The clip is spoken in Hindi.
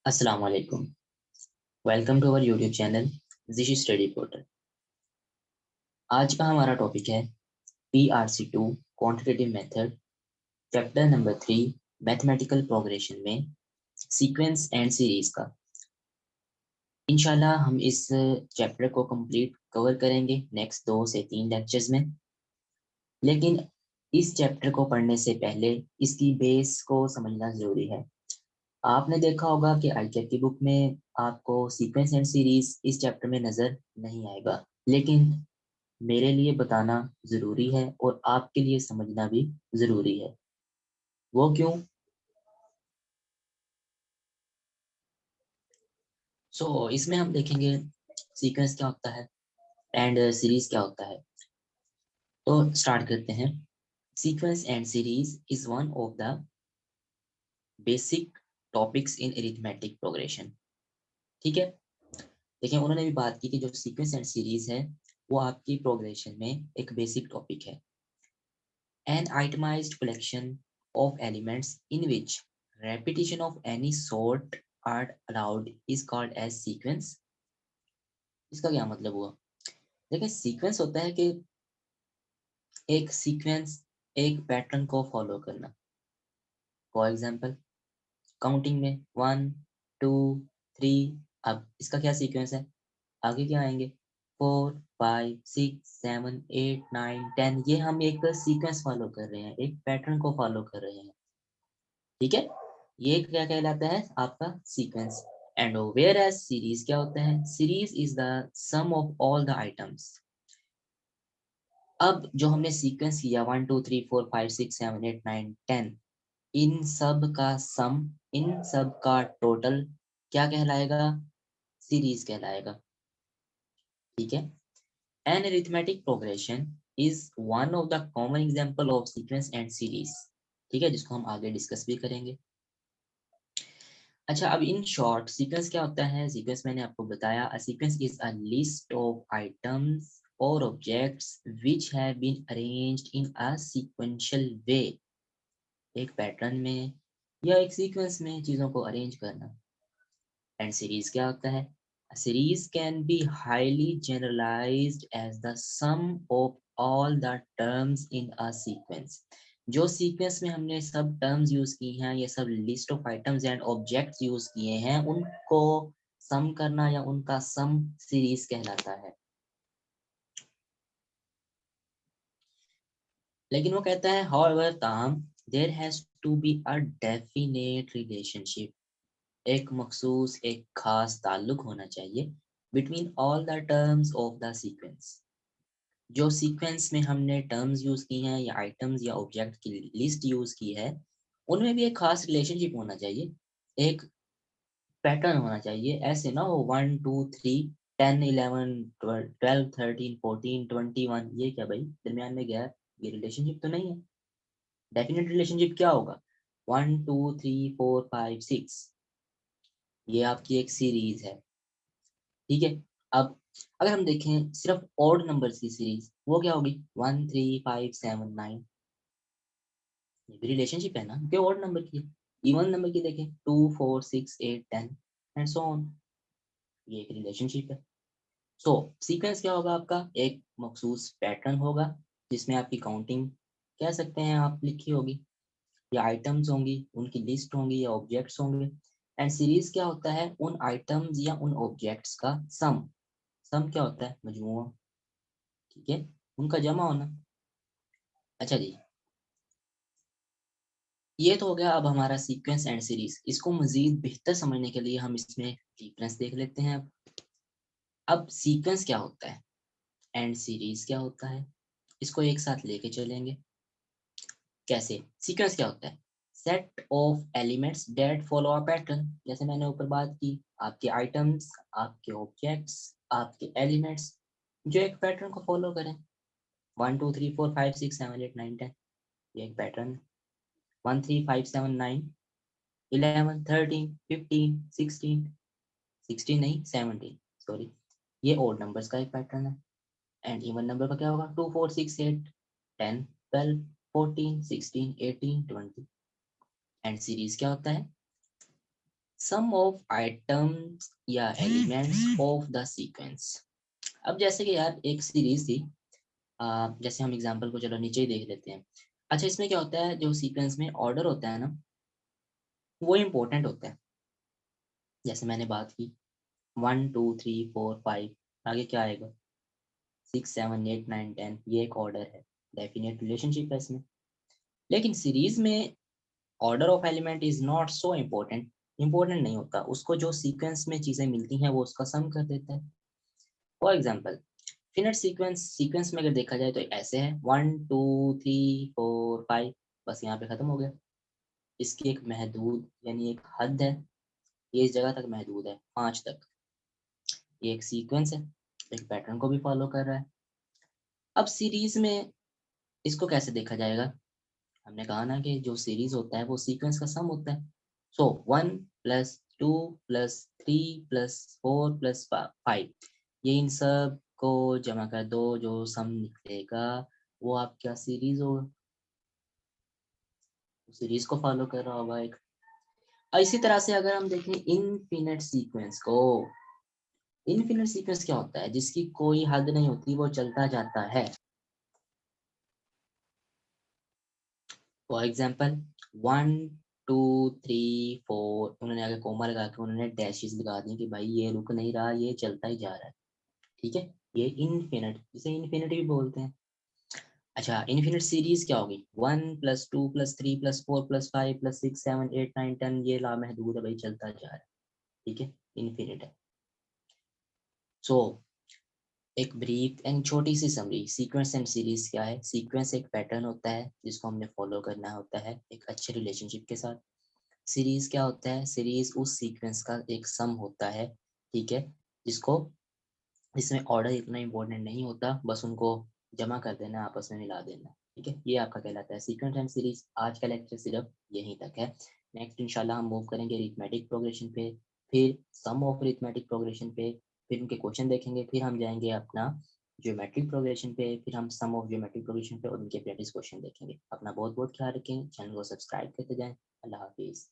अस्सलाम वालेकुम। Welcome to our YouTube channel Jish study portal. आज का हमारा टॉपिक है PRC2 quantitative method, chapter number 3 mathematical progression में सीक्वेंस एंड सीरीज का। इंशाल्लाह हम इस चैप्टर को कंप्लीट कवर करेंगे नेक्स्ट 2 से 3 लेक्चर्स में। लेकिन इस चैप्टर को पढ़ने से पहले इसकी बेस को समझना जरूरी है। आपने देखा होगा कि आईकेप की बुक में आपको सीक्वेंस एंड सीरीज इस चैप्टर में नजर नहीं आएगा, लेकिन मेरे लिए बताना जरूरी है और आपके लिए समझना भी जरूरी है। वो क्यों? इसमें हम देखेंगे सीक्वेंस क्या होता है एंड सीरीज क्या होता है। तो स्टार्ट करते हैं। Sequence and series is one of the basic topics in arithmetic progression. ठीक है, देखिए उन्होंने भी बात की कि जो सीक्वेंस एंड सीरीज है वो आपकी प्रोग्रेशन में एक बेसिक टॉपिक है। An itemized collection of elements in which repetition of any sort are allowed is called as sequence। इसका क्या मतलब हुआ? देखिए सीक्वेंस होता है कि एक सीक्वेंस एक पैटर्न को फॉलो करना। फॉर एग्जांपल काउंटिंग में 1 2 3। अब इसका क्या सीक्वेंस है? आगे क्या आएंगे? 4 5 6 7 8 9 10। ये हम एक सीक्वेंस फॉलो कर रहे हैं, एक पैटर्न को फॉलो कर रहे हैं। ठीक है, ये क्या कहलाता है? आपका sequence. And whereas series क्या होता है? Series is the sum of all the items. अब जो हमने सीक्वेंस किया 1 2 3 4 5 6 7 8 9 10, इन सब का सम, इन सब का टोटल क्या कहलाएगा? सीरीज कहलाएगा। ठीक है, an arithmetic progression is one of the common example of sequence and series. ठीक है, जिसको हम आगे डिस्कस भी करेंगे। अच्छा, अब इन शॉर्ट सीक्वेंस क्या होता है? सीक्वेंस मैंने आपको बताया, a sequence is a list of items और objects which have been arranged in a sequential way. एक पैटर्न में या एक सीक्वेंस में चीजों को अरेंज करना। एंड सीरीज क्या होता है? A series can be highly generalized as the sum of all the terms in a sequence। जो सीक्वेंस में हमने सब टर्म्स यूज की हैं, ये सब list of items and objects use किए हैं, उनको सम करना या उनका सम सीरीज कहलाता है। लेकिन वो कहता है however ताहम there has to be a definite relationship। एक मखसूस एक खास ताल्लुक होना चाहिए between all the terms of the sequence. जो सीक्वेंस में हमने टर्म्स यूज की हैं या आइटम्स या ऑब्जेक्ट की लिस्ट यूज की है, उनमें भी एक खास रिलेशनशिप होना चाहिए, एक पैटर्न होना चाहिए। ऐसे ना हो 1 2 3 10 11 12 13 14 21, ये क्या भाई दरमियान में गया? ये रिलेशनशिप तो नहीं है। डेफिनेट रिलेशनशिप क्या होगा? 1 2 3 4 5 6, ये आपकी एक सीरीज है। ठीक है, अब अगर हम देखें सिर्फ ऑड नंबर्स की सीरीज, वो क्या होगी? 1 3 5 7 9। ये भी रिलेशनशिप है ना, क्योंकि ऑड नंबर की। इवन नंबर की देखें 2 4 6 8 10 एंड सो ऑन, ये एक रिलेशनशिप है। सो सीक्वेंस क्या होगा? आपका एक मखसूस पैटर्न होगा जिसमें आपकी काउंटिंग कह सकते हैं आप लिखी होगी, या आइटम्स होंगी, उनकी लिस्ट होंगी या ऑब्जेक्ट्स होंगे। एंड सीरीज क्या होता है? उन आइटम्स या उन ऑब्जेक्ट्स का सम। सम क्या होता है? मजमूआ। ठीक है, उनका जमा होना। अच्छा जी, ये तो हो गया अब हमारा सीक्वेंस एंड सीरीज। इसको मजीद बेहतर समझने के लिए हम इसमें डिफरेंस देख लेते हैं। अब सीक्वेंस क्या होता है एंड सीरीज क्या होता है, इसको एक साथ लेके चलेंगे। कैसे? सीक्वेंस क्या होता है? Set of elements that follow a pattern. जैसे मैंने ऊपर बात की, आपके आइटम्स, आपके ऑब्जेक्ट्स, आपके एलिमेंट्स जो एक पैटर्न को फॉलो करें। 1 2 3 4 5 6 7 8 9 10, ये एक पैटर्न है। 1 3 5 7 9 11 13 15 16, 16 नहीं 17, सॉरी, ये ओड नंबर्स का एक पैटर्न है। एंड इवन नंबर का क्या होगा? 2 4 6 8 10 12 14 16 18 20। एंड सीरीज क्या होता है? सम ऑफ आइटम्स या एलिमेंट्स ऑफ द सीक्वेंस। अब जैसे कि यार एक सीरीज थी, जैसे हम एग्जांपल को चलो नीचे ही देख लेते हैं। अच्छा, इसमें क्या होता है, जो सीक्वेंस में ऑर्डर होता है ना, वो इम्पोर्टेंट होता है। जैसे मैंने बात की 1 2 3 4 5, आगे क्या आएगा 6 7 8 9 10, ये एक ऑर्डर है, डेफिनेट रिलेशनशिप है इसमें। लेकिन सीरीज में order of element is not so important, important नहीं होता, उसको जो सीक्वेंस में चीजें मिलती हैं वो उसका सम कर देता है। फॉर एग्जाम्पल फिनेट सीक्वेंस में अगर देखा जाए तो ऐसे है 1 2 3 4 5, बस यहाँ पे खत्म हो गया। इसकी एक महदूद यानी एक हद है, ये इस जगह तक महदूद है 5 तक। ये एक सीक्वेंस है, एक पैटर्न को भी फॉलो कर रहा है। अब सीरीज में इसको कैसे देखा जाएगा, हमने कहा ना कि जो सीरीज होता है वो सीक्वेंस का सम होता है। सो 1 + 2 + 3 + 4 + 5, ये इन सब को जमा कर दो, जो सम निकलेगा वो आपका सीरीज होगा, सीरीज को फॉलो कर रहा होगा एक। इसी तरह से अगर हम देखें इनफिनिट सीक्वेंस को, इनफिनिट सीक्वेंस क्या होता है, जिसकी कोई हद नहीं होती, वो चलता जाता है। फॉर एग्जाम्पल 1 2 3 4, उन्होंने आगे कोमा लगा के उन्होंने डैशेस लगा दी कि भाई ये रुक नहीं रहा, ये चलता ही जा रहा है। ठीक है, ये इनफिनिट, जिसे इन्फिनिटी भी बोलते हैं। अच्छा, इनफिनिट सीरीज क्या होगी, 1 + 2 + 3 + 4 + 5 + 6 7 8 9 10, ये लामहदूद है भाई, चलता जा रहा है। ठीक है, इनफिनिट है। सो एक ब्रीफ एंड छोटी सी समरी, सीक्वेंस एंड सीरीज क्या है। सीक्वेंस एक पैटर्न होता है जिसको हमने फॉलो करना होता है एक अच्छे रिलेशनशिप के साथ। सीरीज क्या होता है, सीरीज उस सीक्वेंस का एक सम होता है, ठीक है, जिसको, इसमें ऑर्डर इतना इंपॉर्टेंट नहीं होता, बस उनको जमा कर देना, आपस में मिला देना। ठीक है, ये आपका कहलाता है सीक्वेंस एंड सीरीज। आज का लेक्चर सिर्फ यहीं तक है। नेक्स्ट इंशाल्लाह हम मूव करेंगे अरिथमेटिक प्रोग्रेशन पे, फिर सम ऑफ अरिथमेटिक प्रोग्रेशन पे, फिर उनके क्वेश्चन देखेंगे, फिर हम जाएंगे अपना ज्योमेट्रिक प्रोग्रेशन पे, फिर हम सम ऑफ ज्योमेट्रिक प्रोग्रेशन पे और उनके प्रैक्टिस क्वेश्चन देखेंगे। अपना बहुत बहुत ख्याल रखें, चैनल को सब्सक्राइब करते जाएं। अल्लाह हाफिज़।